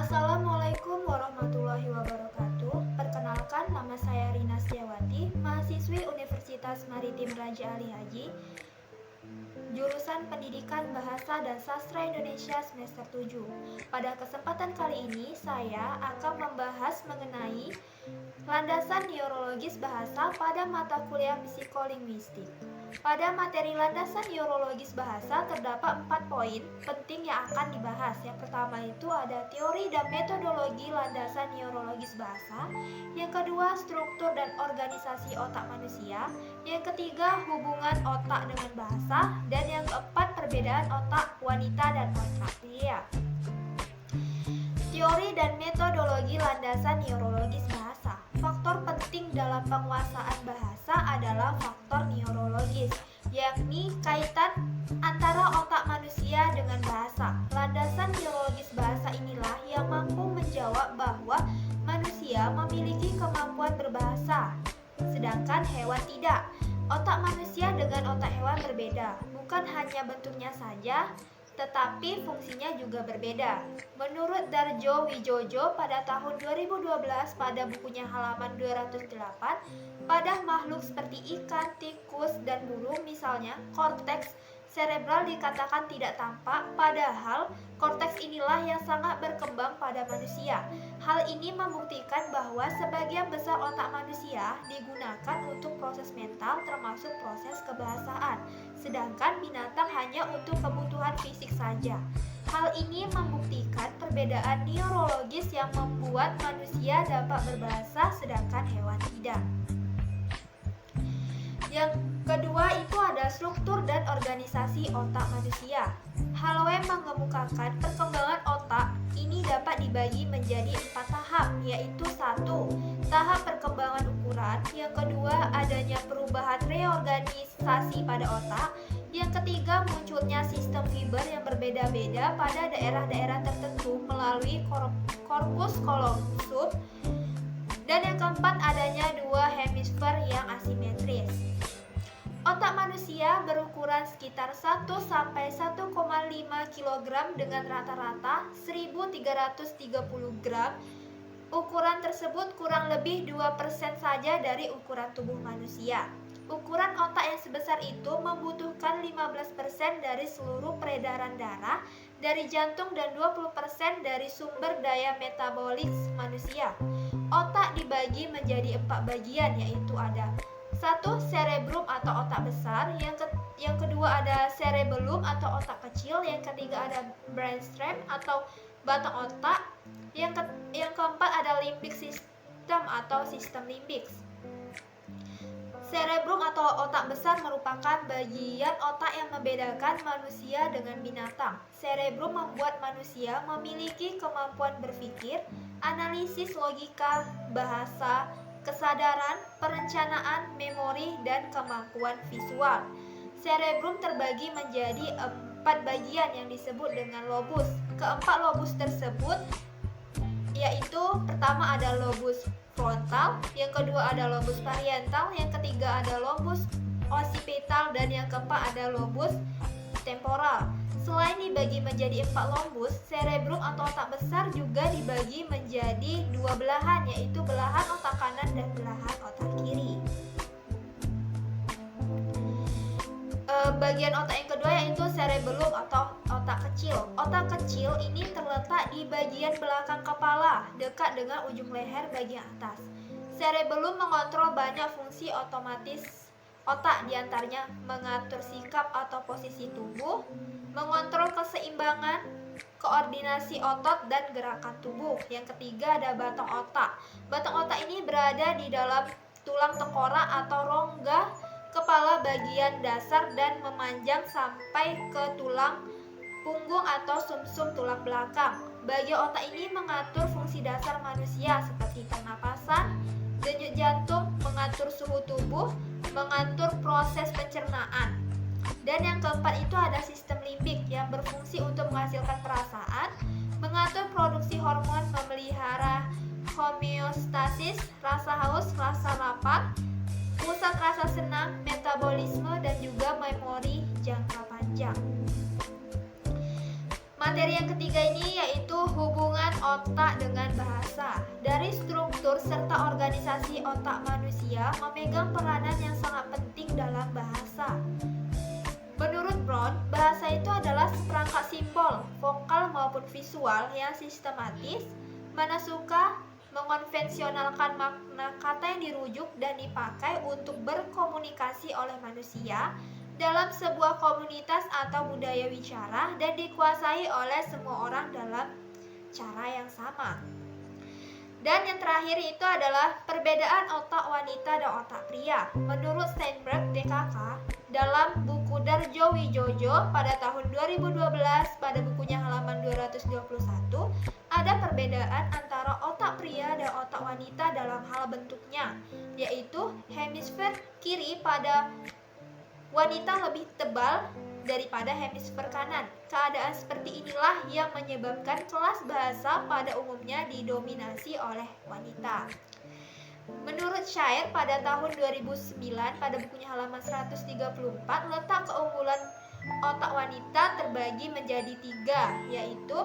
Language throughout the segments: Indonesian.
Assalamualaikum warahmatullahi wabarakatuh. Perkenalkan, nama saya Rina Setiawati, mahasiswi Universitas Maritim Raja Ali Haji, jurusan Pendidikan Bahasa dan Sastra Indonesia semester 7. Pada kesempatan kali ini, saya akan membahas mengenai landasan neurologis bahasa pada mata kuliah psikolinguistik. Pada materi landasan neurologis bahasa terdapat 4 poin penting yang akan dibahas. Yang pertama itu ada teori dan metodologi landasan neurologis bahasa. Yang kedua, struktur dan organisasi otak manusia. Yang ketiga, hubungan otak dengan bahasa. Dan yang keempat, perbedaan otak wanita dan otak pria. Teori dan metodologi landasan neurologis bahasa. Faktor penting dalam penguasaan bahasa adalah faktor neurologis, yakni kaitan antara otak manusia dengan bahasa. Landasan neurologis bahasa inilah yang mampu menjawab bahwa manusia memiliki kemampuan berbahasa, sedangkan hewan tidak. Otak manusia dengan otak hewan berbeda, bukan hanya bentuknya saja, tetapi fungsinya juga berbeda. Menurut Darjo Wijojo pada tahun 2012 pada bukunya halaman 208, pada makhluk seperti ikan, tikus, dan burung misalnya, korteks serebral dikatakan tidak tampak, padahal korteks inilah yang sangat berkembang pada manusia. Hal ini membuktikan bahwa sebagian besar otak manusia digunakan untuk proses mental termasuk proses kebahasaan, sedangkan binatang hanya untuk kebutuhan fisik saja. Hal ini membuktikan perbedaan neurologis yang membuat manusia dapat berbahasa sedangkan hewan tidak. Yang kedua itu ada struktur dan organisasi otak manusia. Hallowell mengemukakan perkembangan otak ini dapat dibagi menjadi 4 tahap, yaitu 1. Tahap perkembangan ukuran. Yang kedua, adanya perubahan reorganisasi pada otak. Yang ketiga, munculnya sistem fiber yang berbeda-beda pada daerah-daerah tertentu melalui korpus kolosum. Dan yang keempat, adanya 2 hemisfer yang asimetris. Otak manusia berukuran sekitar 1-1,5 kg dengan rata-rata 1.330 gram. Ukuran tersebut kurang lebih 2% saja dari ukuran tubuh manusia. Ukuran otak yang sebesar itu membutuhkan 15% dari seluruh peredaran darah dari jantung dan 20% dari sumber daya metabolik manusia. Otak dibagi menjadi 4 bagian, yaitu ada 1. Cerebrum atau otak besar. Yang kedua ada cerebellum atau otak kecil. Yang ketiga ada brainstem atau batang otak. Yang keempat ada limbic system atau sistem limbik. Cerebrum atau otak besar merupakan bagian otak yang membedakan manusia dengan binatang. Cerebrum membuat manusia memiliki kemampuan berpikir, analisis logika, bahasa, kesadaran, perencanaan, memori, dan kemampuan visual. Cerebrum terbagi menjadi 4 bagian yang disebut dengan lobus. Keempat lobus tersebut yaitu pertama ada lobus frontal, yang kedua ada lobus parietal, yang ketiga ada lobus occipital, dan yang keempat ada lobus temporal. Selain dibagi menjadi 4 lobus, cerebrum atau otak besar juga dibagi menjadi 2 belahan, yaitu belahan otak kanan dan belahan otak kiri. Bagian otak yang kedua yaitu cerebellum atau otak kecil. Otak kecil ini terletak di bagian belakang kepala, dekat dengan ujung leher bagian atas. Cerebellum mengontrol banyak fungsi otomatis otak, diantaranya mengatur sikap atau posisi tubuh, mengontrol keseimbangan, koordinasi otot, dan gerakan tubuh. Yang ketiga ada batang otak. Batang otak ini berada di dalam tulang tengkorak atau rongga kepala bagian dasar dan memanjang sampai ke tulang punggung atau sumsum tulang belakang. Bagian otak ini mengatur fungsi dasar manusia seperti pernapasan, denyut jantung, mengatur suhu tubuh, mengatur proses pencernaan. Dan yang keempat itu ada sistem limbik yang berfungsi untuk menghasilkan perasaan, mengatur produksi hormon, memelihara homeostasis, rasa haus, rasa lapar, pusat rasa senang, metabolisme, dan juga memori jangka panjang. Materi yang ketiga ini yaitu hubungan otak dengan bahasa. Dari struktur serta organisasi otak manusia memegang peranan yang sangat penting dalam bahasa. Menurut Brown, bahasa itu adalah seperangkat simbol, vokal maupun visual yang sistematis, mana suka mengonvensionalkan makna kata yang dirujuk dan dipakai untuk berkomunikasi oleh manusia dalam sebuah komunitas atau budaya wicara dan dikuasai oleh semua orang dalam cara yang sama. Dan yang terakhir itu adalah perbedaan otak wanita dan otak pria. Menurut Steinberg, DKK, dalam buku Darjo Wijojo pada tahun 2012 pada bukunya halaman 221, ada perbedaan antara otak pria dan otak wanita dalam hal bentuknya, yaitu hemisfer kiri pada wanita lebih tebal daripada hemisfer kanan. Keadaan seperti inilah yang menyebabkan kelas bahasa pada umumnya didominasi oleh wanita. Menurut Shire pada tahun 2009 pada bukunya halaman 134, letak keunggulan otak wanita terbagi menjadi 3, yaitu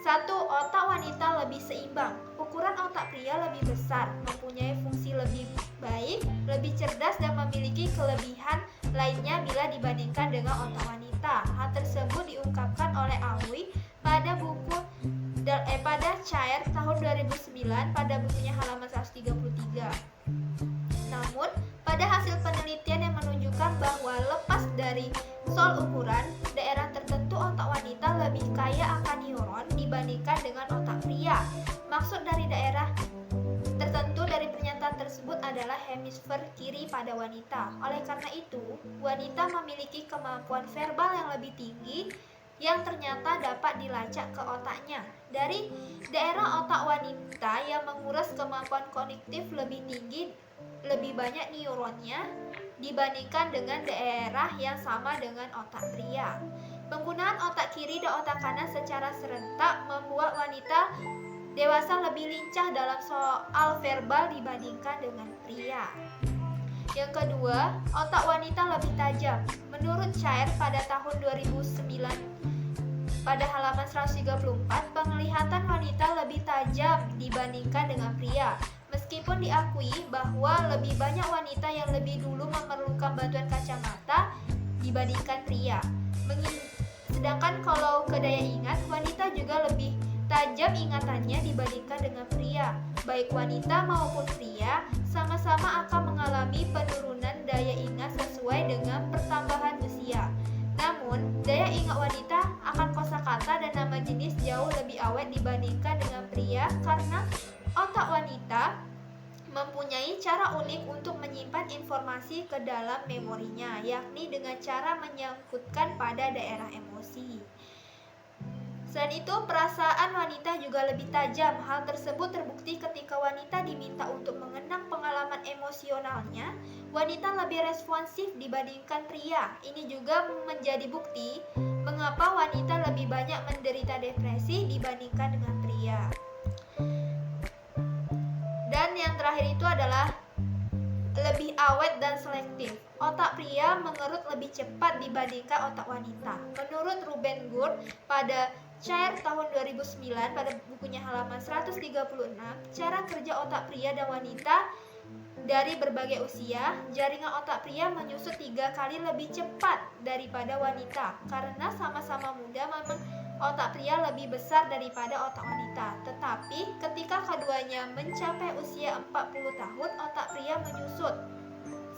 1. Otak wanita lebih seimbang. Ukuran otak pria lebih besar, mempunyai fungsi lebih baik, lebih cerdas dan memiliki kelebihan lainnya bila dibandingkan dengan otak wanita. Hal tersebut diungkapkan oleh Aoi pada Shire tahun 2009 pada bukunya halaman 133. Namun, pada hasil penelitian yang menunjukkan bahwa lepas dari soal ukuran, daerah tertentu otak wanita lebih kaya akan neuron dibandingkan dengan otak pria. Maksud dari daerah tertentu dari pernyataan tersebut adalah hemisfer kiri pada wanita. Oleh karena itu, wanita memiliki kemampuan verbal yang lebih tinggi yang ternyata dapat dilacak ke otaknya. Dari daerah otak wanita yang menguras kemampuan kognitif lebih tinggi, lebih banyak neuronnya dibandingkan dengan daerah yang sama dengan otak pria. Penggunaan otak kiri dan otak kanan secara serentak membuat wanita dewasa lebih lincah dalam soal verbal dibandingkan dengan pria. Yang kedua, otak wanita lebih tajam. Menurut Shire pada tahun 2009 pada halaman 134, penglihatan wanita lebih tajam dibandingkan dengan pria. Meskipun diakui bahwa lebih banyak wanita yang lebih dulu memerlukan bantuan kacamata dibandingkan pria. Sedangkan kalau ke daya ingat, wanita juga lebih tajam ingatannya dibandingkan dengan pria. Baik wanita maupun pria sama-sama akan mengalami penurunan daya ingat sesuai dengan pertambahan usia. Namun, daya ingat wanita akan kosakata dan nama jenis jauh lebih awet dibandingkan dengan pria karena otak wanita mempunyai cara unik untuk menyimpan informasi ke dalam memorinya, yakni dengan cara menyangkutkan pada daerah emosi. Selain itu, perasaan wanita juga lebih tajam. Hal tersebut terbukti ketika wanita diminta untuk mengenang pengalaman emosionalnya. Wanita lebih responsif dibandingkan pria. Ini juga menjadi bukti mengapa wanita lebih banyak menderita depresi dibandingkan dengan pria. Dan yang terakhir itu adalah lebih awet dan selektif. Otak pria mengerut lebih cepat dibandingkan otak wanita. Menurut Ruben Gould pada Shire tahun 2009 pada bukunya halaman 136, cara kerja otak pria dan wanita dari berbagai usia, jaringan otak pria menyusut 3 kali lebih cepat daripada wanita. Karena sama-sama muda, memang otak pria lebih besar daripada otak wanita. Tetapi ketika keduanya mencapai usia 40 tahun, otak pria menyusut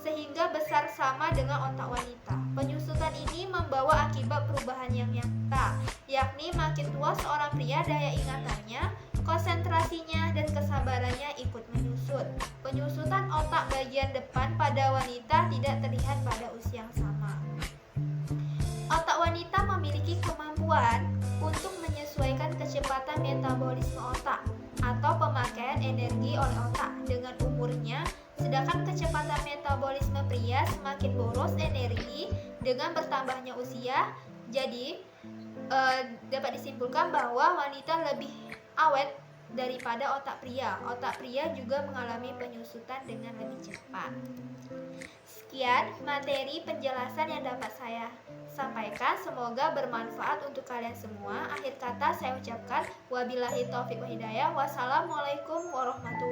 sehingga besar sama dengan otak wanita. Penyusutan ini membawa akibat perubahan yang nyata, yakni makin tua seorang pria, daya ingatannya, konsentrasinya, dan kesabarannya ikut menyusut. Penyusutan otak bagian depan pada wanita tidak terlihat pada usia yang sama. Otak wanita memiliki kemampuan untuk menyesuaikan kecepatan metabolisme otak atau pemakaian energi oleh otak dengan umurnya, sedangkan kecepatan metabolisme pria semakin boros energi dengan bertambahnya usia. Jadi dapat disimpulkan bahwa wanita lebih awet daripada otak pria. Otak pria juga mengalami penyusutan dengan lebih cepat. Sekian materi penjelasan yang dapat saya sampaikan, semoga bermanfaat untuk kalian semua. Akhir kata saya ucapkan wabillahi taufiq wa hidayah. Wassalamualaikum warahmatullahi